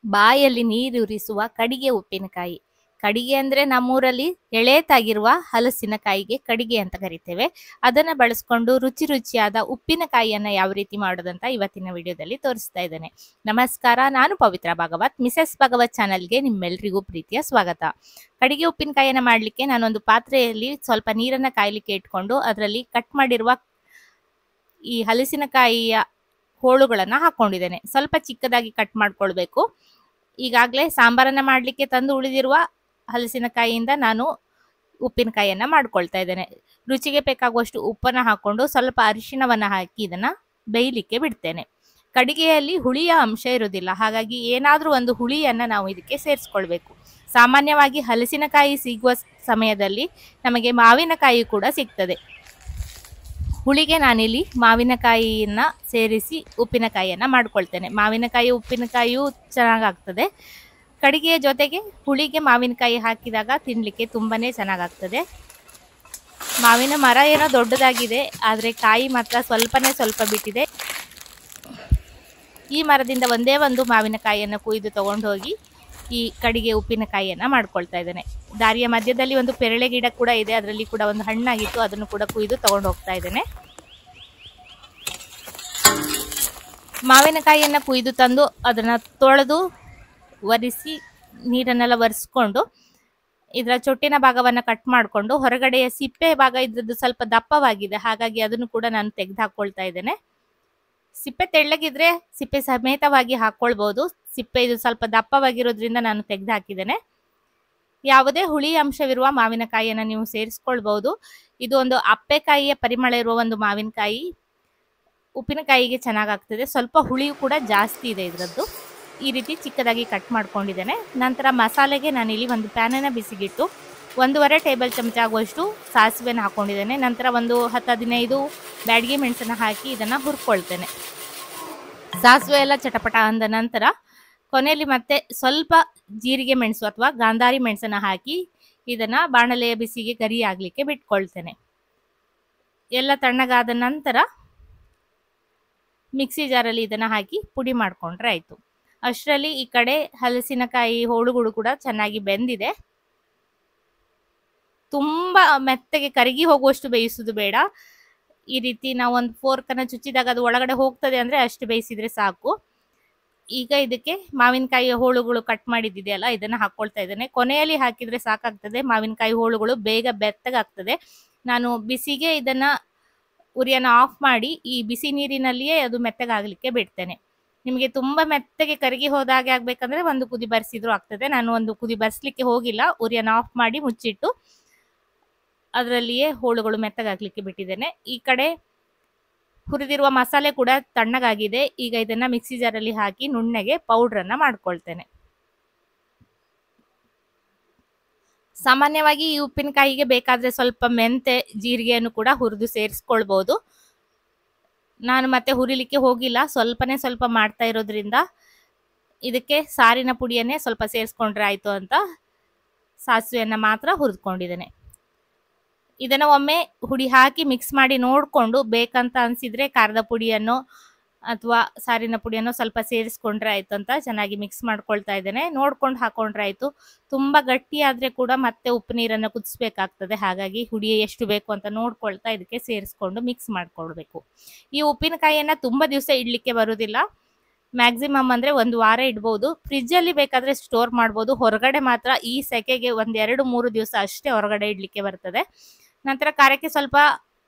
ಬಾಯಲ್ಲಿ ನೀರೂರಿಸುವ ಕಡಿಗೆ ಉಪ್ಪಿನಕಾಯಿ. ಕಡಿಗೆ ಅಂದ್ರೆ ನಮ್ಮೂರಲ್ಲಿ ಎಳೆತಾಗಿರುವ ಹಲಸಿನಕಾಯಿಗೆ ಕಡಿಗೆ ಅಂತ ಕರಿತೇವೆ. ಅದನ್ನ ಬಳಸ್ಕೊಂಡು ರುಚಿ ರುಚಿಯಾದ ಉಪ್ಪಿನಕಾಯಿಯನ್ನ ಯಾವ ರೀತಿ ಮಾಡೋದಂತ ಇವತ್ತಿನ ವಿಡಿಯೋದಲ್ಲಿ ತೋರಿಸ್ತಾ ಇದ್ದೇನೆ. ನಮಸ್ಕಾರ, ನಾನು ಪವಿತ್ರ ಭಾಗವತ್. ಮಿಸೆಸ್ ಭಾಗವತ್ ಚಾನಲ್ಗೆ ನಿಮ್ಮೆಲ್ರಿಗೂ ಪ್ರೀತಿಯ ಸ್ವಾಗತ. ಕಡಿಗೆ ಉಪ್ಪಿನಕಾಯಿಯನ್ನ ಮಾಡ್ಲಿಕ್ಕೆ ನಾನೊಂದು ಪಾತ್ರೆಯಲ್ಲಿ ಸ್ವಲ್ಪ ನೀರನ್ನ ಕಾಯ್ಲಿಕ್ಕೆ ಇಟ್ಕೊಂಡು ಅದರಲ್ಲಿ ಕಟ್ ಮಾಡಿರುವ ಈ ಹಲಸಿನಕಾಯಿಯ ಹೋಳುಗಳನ್ನ ಹಾಕೊಂಡಿದ್ದೇನೆ. ಸ್ವಲ್ಪ ಚಿಕ್ಕದಾಗಿ ಕಟ್ ಮಾಡ್ಕೊಳ್ಬೇಕು. ಈಗಾಗಲೇ ಸಾಂಬಾರನ್ನ ಮಾಡ್ಲಿಕ್ಕೆ ತಂದು ಉಳಿದಿರುವ ಹಲಸಿನಕಾಯಿಯಿಂದ ನಾನು ಉಪ್ಪಿನಕಾಯಿಯನ್ನ ಮಾಡ್ಕೊಳ್ತಾ ಇದ್ದೇನೆ. ರುಚಿಗೆ ಬೇಕಾಗುವಷ್ಟು ಉಪ್ಪನ್ನ ಹಾಕೊಂಡು ಸ್ವಲ್ಪ ಅರಿಶಿಣವನ್ನ ಹಾಕಿ ಇದನ್ನ ಬೇಯಲಿಕ್ಕೆ ಬಿಡ್ತೇನೆ. ಕಡಿಗೆಯಲ್ಲಿ ಹುಳಿಯ ಅಂಶ ಇರುವುದಿಲ್ಲ, ಹಾಗಾಗಿ ಏನಾದ್ರೂ ಒಂದು ಹುಳಿಯನ್ನ ನಾವು ಇದಕ್ಕೆ ಸೇರಿಸ್ಕೊಳ್ಬೇಕು. ಸಾಮಾನ್ಯವಾಗಿ ಹಲಸಿನಕಾಯಿ ಸಿಗುವ ಸಮಯದಲ್ಲಿ ನಮಗೆ ಮಾವಿನಕಾಯಿ ಕೂಡ ಸಿಗ್ತದೆ. ಹುಳಿಗೆ ನಾನಿಲ್ಲಿ ಮಾವಿನಕಾಯಿಯನ್ನ ಸೇರಿಸಿ ಉಪ್ಪಿನಕಾಯಿಯನ್ನ ಮಾಡ್ಕೊಳ್ತೇನೆ. ಮಾವಿನಕಾಯಿ ಉಪ್ಪಿನಕಾಯಿಯೂ ಚೆನ್ನಾಗಾಗ್ತದೆ. ಕಡಿಗೆಯ ಜೊತೆಗೆ ಹುಳಿಗೆ ಮಾವಿನಕಾಯಿ ಹಾಕಿದಾಗ ತಿನ್ಲಿಕ್ಕೆ ತುಂಬಾನೇ ಚೆನ್ನಾಗಾಗ್ತದೆ. ಮಾವಿನ ಮರ ಏನೋ ದೊಡ್ಡದಾಗಿದೆ, ಆದರೆ ಕಾಯಿ ಮಾತ್ರ ಸ್ವಲ್ಪ ಬಿಟ್ಟಿದೆ. ಈ ಮರದಿಂದ ಒಂದೇ ಒಂದು ಮಾವಿನಕಾಯಿಯನ್ನು ಕುಯ್ದು ತಗೊಂಡು ಹೋಗಿ ಈ ಕಡಿಗೆ ಉಪ್ಪಿನಕಾಯಿಯನ್ನ ಮಾಡ್ಕೊಳ್ತಾ ಇದ್ದೇನೆ. ದಾರಿಯ ಮಧ್ಯದಲ್ಲಿ ಒಂದು ಪೆರಳೆ ಗಿಡ ಕೂಡ ಇದೆ, ಅದರಲ್ಲಿ ಕೂಡ ಒಂದು ಹಣ್ಣಾಗಿತ್ತು, ಅದನ್ನು ಕೂಡ ಕುಯ್ದು ತಗೊಂಡು ಹೋಗ್ತಾ ಇದ್ದೇನೆ. ಮಾವಿನಕಾಯಿಯನ್ನ ಕುಯ್ದು ತಂದು ಅದನ್ನ ತೊಳೆದು ಒರೆಸಿ ನೀರನ್ನೆಲ್ಲ ಒರೆಸ್ಕೊಂಡು ಇದರ ಚೊಟ್ಟಿನ ಭಾಗವನ್ನ ಕಟ್ ಮಾಡಿಕೊಂಡು ಹೊರಗಡೆಯ ಸಿಪ್ಪೆ ಭಾಗ ಇದ್ರದ್ದು ಸ್ವಲ್ಪ ದಪ್ಪವಾಗಿದೆ, ಹಾಗಾಗಿ ಅದನ್ನು ಕೂಡ ನಾನು ತೆಗೆದು ಹಾಕೊಳ್ತಾ ಇದ್ದೇನೆ. ಸಿಪ್ಪೆ ತೆಳ್ಳಗಿದ್ರೆ ಸಿಪ್ಪೆ ಸಮೇತವಾಗಿ ಹಾಕೊಳ್ಬಹುದು. ಸಿಪ್ಪೆ ಇದು ಸ್ವಲ್ಪ ದಪ್ಪವಾಗಿರೋದ್ರಿಂದ ನಾನು ತೆಗೆದು ಹಾಕಿದ್ದೇನೆ. ಯಾವುದೇ ಹುಳಿ ಅಂಶವಿರುವ ಮಾವಿನಕಾಯಿಯನ್ನು ನೀವು ಸೇರಿಸ್ಕೊಳ್ಬಹುದು. ಇದು ಒಂದು ಅಪ್ಪೆಕಾಯಿಯ ಪರಿಮಳ ಇರುವ ಒಂದು ಮಾವಿನಕಾಯಿ, ಉಪ್ಪಿನಕಾಯಿಗೆ ಚೆನ್ನಾಗಾಗ್ತದೆ. ಸ್ವಲ್ಪ ಹುಳಿಯು ಕೂಡ ಜಾಸ್ತಿ ಇದೆ ಇದರದ್ದು. ಈ ರೀತಿ ಚಿಕ್ಕದಾಗಿ ಕಟ್ ಮಾಡ್ಕೊಂಡಿದ್ದೇನೆ. ನಂತರ ಮಸಾಲೆಗೆ ನಾನಿಲ್ಲಿ ಒಂದು ಪ್ಯಾನನ್ನು ಬಿಸಿಗಿಟ್ಟು 1.5 ಟೇಬಲ್ ಚಮಚ ಆಗುವಷ್ಟು ಸಾಸಿವೆನ ಹಾಕೊಂಡಿದ್ದೇನೆ. ನಂತರ ಒಂದು 10-15 ಬ್ಯಾಡಗಿ ಮೆಣಸನ್ನು ಹಾಕಿ ಇದನ್ನು ಹುರ್ಕೊಳ್ತೇನೆ. ಸಾಸಿವೆ ಎಲ್ಲ ಚಟಪಟ ಅಂದ ನಂತರ ಕೊನೆಯಲ್ಲಿ ಮತ್ತೆ ಸ್ವಲ್ಪ ಜೀರಿಗೆ ಮೆಣಸು ಅಥವಾ ಗಾಂಧಾರಿ ಮೆಣಸನ್ನು ಹಾಕಿ ಇದನ್ನ ಬಾಣಲೆಯ ಬಿಸಿಗೆ ಗರಿ ಆಗ್ಲಿಕ್ಕೆ ಬಿಟ್ಕೊಳ್ತೇನೆ. ಎಲ್ಲ ತಣ್ಣಗಾದ ನಂತರ ಮಿಕ್ಸಿ ಜಾರಲ್ಲಿ ಇದನ್ನ ಹಾಕಿ ಪುಡಿ ಮಾಡ್ಕೊಂಡ್ರೆ ಆಯ್ತು. ಅಷ್ಟರಲ್ಲಿ ಈ ಕಡೆ ಹಲಸಿನಕಾಯಿ ಹೋಳುಗಳು ಕೂಡ ಚೆನ್ನಾಗಿ ಬೆಂದಿದೆ. ತುಂಬಾ ಮೆತ್ತಗೆ ಕರಗಿ ಹೋಗುವಷ್ಟು ಬೇಯಿಸುವುದು ಬೇಡ. ಈ ರೀತಿ ನಾವು ಒಂದು ಫೋರ್ಕನ್ನ ಚುಚ್ಚಿದಾಗ ಅದು ಒಳಗಡೆ ಹೋಗ್ತದೆ ಅಂದ್ರೆ ಅಷ್ಟು ಬೇಯಿಸಿದ್ರೆ ಸಾಕು. ಈಗ ಇದಕ್ಕೆ ಮಾವಿನಕಾಯಿ ಹೋಳುಗಳು ಕಟ್ ಮಾಡಿದ್ದಿದೆಯಲ್ಲ, ಇದನ್ನ ಹಾಕೊಳ್ತಾ ಇದ್ದೇನೆ. ಕೊನೆಯಲ್ಲಿ ಹಾಕಿದ್ರೆ ಸಾಕಾಗ್ತದೆ, ಮಾವಿನಕಾಯಿ ಹೋಳುಗಳು ಬೇಗ ಬೆತ್ತಗಾಗ್ತದೆ. ನಾನು ಬಿಸಿಗೆ ಇದನ್ನ ಉರಿಯನ್ನ ಆಫ್ ಮಾಡಿ ಈ ಬಿಸಿ ನೀರಿನಲ್ಲಿಯೇ ಅದು ಮೆತ್ತಗಾಗ್ಲಿಕ್ಕೆ ಬಿಡ್ತೇನೆ. ನಿಮಗೆ ತುಂಬಾ ಮೆತ್ತಗೆ ಕರಗಿ ಹೋದಾಗೆ ಆಗ್ಬೇಕಂದ್ರೆ ಒಂದು ಕುದಿ ಬರ್ಸಿದ್ರು ಆಗ್ತದೆ. ನಾನು ಒಂದು ಕುದಿ ಬರ್ಸ್ಲಿಕ್ಕೆ ಹೋಗಿಲ್ಲ, ಉರಿಯನ್ನ ಆಫ್ ಮಾಡಿ ಮುಚ್ಚಿಟ್ಟು ಅದರಲ್ಲಿಯೇ ಹೋಳುಗಳು ಮೆತ್ತಗಾಗ್ಲಿಕ್ಕೆ ಬಿಟ್ಟಿದ್ದೇನೆ. ಈ ಕಡೆ ಹುರಿದಿರುವ ಮಸಾಲೆ ಕೂಡ ತಣ್ಣಗಾಗಿದೆ. ಈಗ ಇದನ್ನ ಮಿಕ್ಸಿ ಜಾರಲ್ಲಿ ಹಾಕಿ ನುಣ್ಣಗೆ ಪೌಡ್ರನ್ನ ಮಾಡ್ಕೊಳ್ತೇನೆ. ಸಾಮಾನ್ಯವಾಗಿ ಈ ಉಪ್ಪಿನಕಾಯಿಗೆ ಬೇಕಾದ್ರೆ ಸ್ವಲ್ಪ ಮೆಂತೆ ಜೀರಿಗೆಯನ್ನು ಕೂಡ ಹುರಿದು ಸೇರಿಸ್ಕೊಳ್ಬಹುದು. ನಾನು ಮತ್ತೆ ಹುರಿಲಿಕ್ಕೆ ಹೋಗಿಲ್ಲ, ಸ್ವಲ್ಪ ಮಾಡ್ತಾ ಇರೋದ್ರಿಂದ ಇದಕ್ಕೆ ಸಾರಿನ ಪುಡಿಯನ್ನೇ ಸ್ವಲ್ಪ ಸೇರಿಸ್ಕೊಂಡ್ರೆ ಆಯ್ತು ಅಂತ ಸಾಸಿವೆಯನ್ನ ಮಾತ್ರ ಹುರಿದುಕೊಂಡಿದ್ದೇನೆ. ಇದನ್ನ ಒಮ್ಮೆ ಹುಡಿ ಹಾಕಿ ಮಿಕ್ಸ್ ಮಾಡಿ ನೋಡ್ಕೊಂಡು ಬೇಕಂತ ಅನ್ಸಿದ್ರೆ ಖಾರದ ಪುಡಿಯನ್ನು ಅಥವಾ ಸಾರಿನ ಪುಡಿಯನ್ನು ಸ್ವಲ್ಪ ಸೇರಿಸ್ಕೊಂಡ್ರೆ ಆಯ್ತು ಅಂತ ಚೆನ್ನಾಗಿ ಮಿಕ್ಸ್ ಮಾಡ್ಕೊಳ್ತಾ ಇದ್ದೇನೆ. ನೋಡ್ಕೊಂಡು ಹಾಕೊಂಡ್ರೆ ಆಯ್ತು. ತುಂಬಾ ಗಟ್ಟಿ ಆದ್ರೆ ಕೂಡ ಮತ್ತೆ ಉಪ್ಪು ನೀರನ್ನು ಕುದಿಸ್ಬೇಕಾಗ್ತದೆ, ಹಾಗಾಗಿ ಹುಡಿ ಎಷ್ಟು ಬೇಕು ಅಂತ ನೋಡ್ಕೊಳ್ತಾ ಇದಕ್ಕೆ ಸೇರಿಸ್ಕೊಂಡು ಮಿಕ್ಸ್ ಮಾಡ್ಕೊಳ್ಬೇಕು. ಈ ಉಪ್ಪಿನಕಾಯಿಯನ್ನ ತುಂಬಾ ದಿವಸ ಇಡ್ಲಿಕ್ಕೆ ಬರುವುದಿಲ್ಲ. ಮ್ಯಾಕ್ಸಿಮಮ್ ಅಂದ್ರೆ 1 ವಾರ ಇಡ್ಬೋದು. ಫ್ರಿಜ್ ಅಲ್ಲಿ ಬೇಕಾದ್ರೆ ಸ್ಟೋರ್ ಮಾಡ್ಬೋದು. ಹೊರಗಡೆ ಮಾತ್ರ ಈ ಸೆಕೆಗೆ 1-2-3 ದಿವಸ ಅಷ್ಟೇ ಹೊರಗಡೆ ಇಡ್ಲಿಕ್ಕೆ ಬರ್ತದೆ. ನಂತರ ಖಾರಕ್ಕೆ ಸ್ವಲ್ಪ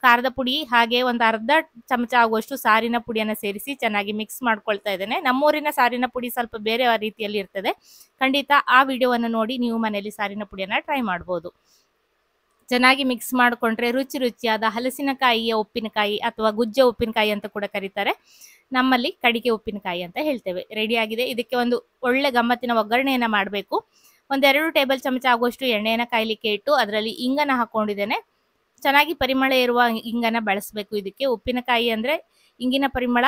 ಖಾರದ ಪುಡಿ ಹಾಗೆ ಒಂದು ಅರ್ಧ ಚಮಚ ಆಗುವಷ್ಟು ಸಾರಿನ ಪುಡಿಯನ್ನು ಸೇರಿಸಿ ಚೆನ್ನಾಗಿ ಮಿಕ್ಸ್ ಮಾಡ್ಕೊಳ್ತಾ ಇದ್ದೇನೆ. ನಮ್ಮೂರಿನ ಸಾರಿನ ಪುಡಿ ಸ್ವಲ್ಪ ಬೇರೆ ರೀತಿಯಲ್ಲಿ ಇರ್ತದೆ. ಖಂಡಿತ ಆ ವಿಡಿಯೋವನ್ನು ನೋಡಿ ನೀವು ಮನೆಯಲ್ಲಿ ಸಾರಿನ ಪುಡಿಯನ್ನ ಟ್ರೈ ಮಾಡ್ಬೋದು. ಚೆನ್ನಾಗಿ ಮಿಕ್ಸ್ ಮಾಡಿಕೊಂಡ್ರೆ ರುಚಿ ರುಚಿಯಾದ ಹಲಸಿನಕಾಯಿಯ ಉಪ್ಪಿನಕಾಯಿ ಅಥವಾ ಗುಜ್ಜೆ ಉಪ್ಪಿನಕಾಯಿ ಅಂತ ಕೂಡ ಕರೀತಾರೆ. ನಮ್ಮಲ್ಲಿ ಕಡಿಗೆ ಉಪ್ಪಿನಕಾಯಿ ಅಂತ ಹೇಳ್ತೇವೆ. ರೆಡಿ ಆಗಿದೆ. ಇದಕ್ಕೆ ಒಂದು ಒಳ್ಳೆ ಗಮ್ಮತ್ತಿನ ಒಗ್ಗರಣೆಯನ್ನ ಮಾಡಬೇಕು. 1-2 ಟೇಬಲ್ ಚಮಚ ಆಗುವಷ್ಟು ಎಣ್ಣೆಯನ್ನ ಕಾಯ್ಲಿಕ್ಕೆ ಇಟ್ಟು ಅದರಲ್ಲಿ ಇಂಗನ್ನ ಹಾಕೊಂಡಿದ್ದೇನೆ. ಚೆನ್ನಾಗಿ ಪರಿಮಳ ಇರುವ ಇಂಗನ್ನ ಬಳಸಬೇಕು. ಇದಕ್ಕೆ ಉಪ್ಪಿನಕಾಯಿ ಅಂದ್ರೆ ಇಂಗಿನ ಪರಿಮಳ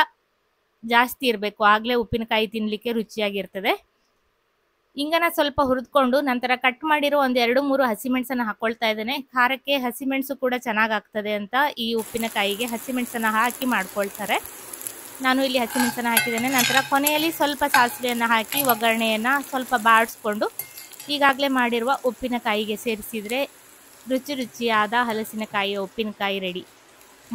ಜಾಸ್ತಿ ಇರಬೇಕು, ಆಗ್ಲೇ ಉಪ್ಪಿನಕಾಯಿ ತಿನ್ಲಿಕ್ಕೆ ರುಚಿಯಾಗಿರ್ತದೆ. ಇಂಗನ ಸ್ವಲ್ಪ ಹುರಿದುಕೊಂಡು ನಂತರ ಕಟ್ ಮಾಡಿರೋ 1-2-3 ಹಸಿಮೆಣಸನ್ನ ಹಾಕೊಳ್ತಾ ಇದ್ದೇನೆ. ಖಾರಕ್ಕೆ ಹಸಿಮೆಣಸು ಕೂಡ ಚೆನ್ನಾಗಾಗ್ತದೆ ಅಂತ ಈ ಉಪ್ಪಿನಕಾಯಿಗೆ ಹಸಿಮೆಣಸನ್ನ ಹಾಕಿ ಮಾಡ್ಕೊಳ್ತಾರೆ. ನಾನು ಇಲ್ಲಿ ಹಸಿಮೆಣಸನ್ನು ಹಾಕಿದ್ದೇನೆ. ನಂತರ ಕೊನೆಯಲ್ಲಿ ಸ್ವಲ್ಪ ಸಾಸಿವೆಯನ್ನು ಹಾಕಿ ಒಗ್ಗರಣೆಯನ್ನು ಸ್ವಲ್ಪ ಬಾಡಿಸ್ಕೊಂಡು ಈಗಾಗಲೇ ಮಾಡಿರುವ ಉಪ್ಪಿನಕಾಯಿಗೆ ಸೇರಿಸಿದರೆ ರುಚಿಯಾದ ಹಲಸಿನಕಾಯಿಯ ಉಪ್ಪಿನಕಾಯಿ ರೆಡಿ.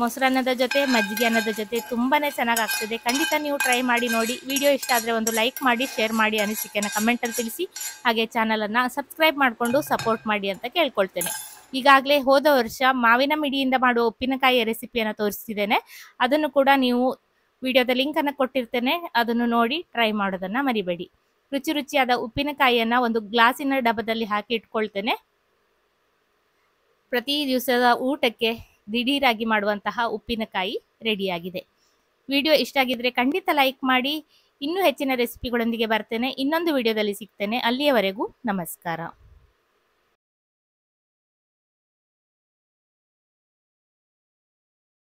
ಮೊಸರನ್ನದ ಜೊತೆ, ಮಜ್ಜಿಗೆ ಅನ್ನದ ಜೊತೆ ತುಂಬಾ ಚೆನ್ನಾಗಾಗ್ತದೆ. ಖಂಡಿತ ನೀವು ಟ್ರೈ ಮಾಡಿ ನೋಡಿ. ವಿಡಿಯೋ ಇಷ್ಟ ಆದರೆ ಒಂದು ಲೈಕ್ ಮಾಡಿ, ಶೇರ್ ಮಾಡಿ, ಅನಿಸಿಕೆಯನ್ನು ಕಮೆಂಟಲ್ಲಿ ತಿಳಿಸಿ. ಹಾಗೆ ಚಾನಲನ್ನು ಸಬ್ಸ್ಕ್ರೈಬ್ ಮಾಡಿಕೊಂಡು ಸಪೋರ್ಟ್ ಮಾಡಿ ಅಂತ ಕೇಳ್ಕೊಳ್ತೇನೆ. ಈಗಾಗಲೇ ಹೋದ ವರ್ಷ ಮಾವಿನ ಮಿಡಿಯಿಂದ ಮಾಡುವ ಉಪ್ಪಿನಕಾಯಿಯ ರೆಸಿಪಿಯನ್ನು ತೋರಿಸ್ತಿದ್ದೇನೆ. ಅದನ್ನು ಕೂಡ ನೀವು ವಿಡಿಯೋದ ಲಿಂಕನ್ನು ಕೊಟ್ಟಿರ್ತೇನೆ, ಅದನ್ನು ನೋಡಿ ಟ್ರೈ ಮಾಡೋದನ್ನು ಮರಿಬೇಡಿ. ರುಚಿಯಾದ ಉಪ್ಪಿನಕಾಯಿಯನ್ನು ಒಂದು ಗ್ಲಾಸಿನ ಡಬ್ಬದಲ್ಲಿ ಹಾಕಿ ಇಟ್ಕೊಳ್ತೇನೆ. ಪ್ರತಿ ದಿವಸದ ಊಟಕ್ಕೆ ದಿಢೀರಾಗಿ ಮಾಡುವಂತಹ ಉಪ್ಪಿನಕಾಯಿ ರೆಡಿಯಾಗಿದೆ. ವಿಡಿಯೋ ಇಷ್ಟ ಆಗಿದ್ರೆ ಖಂಡಿತ ಲೈಕ್ ಮಾಡಿ. ಇನ್ನೂ ಹೆಚ್ಚಿನ ರೆಸಿಪಿಗಳೊಂದಿಗೆ ಬರ್ತೇನೆ. ಇನ್ನೊಂದು ವಿಡಿಯೋದಲ್ಲಿ ಸಿಗ್ತೇನೆ. ಅಲ್ಲಿಯವರೆಗೂ ನಮಸ್ಕಾರ.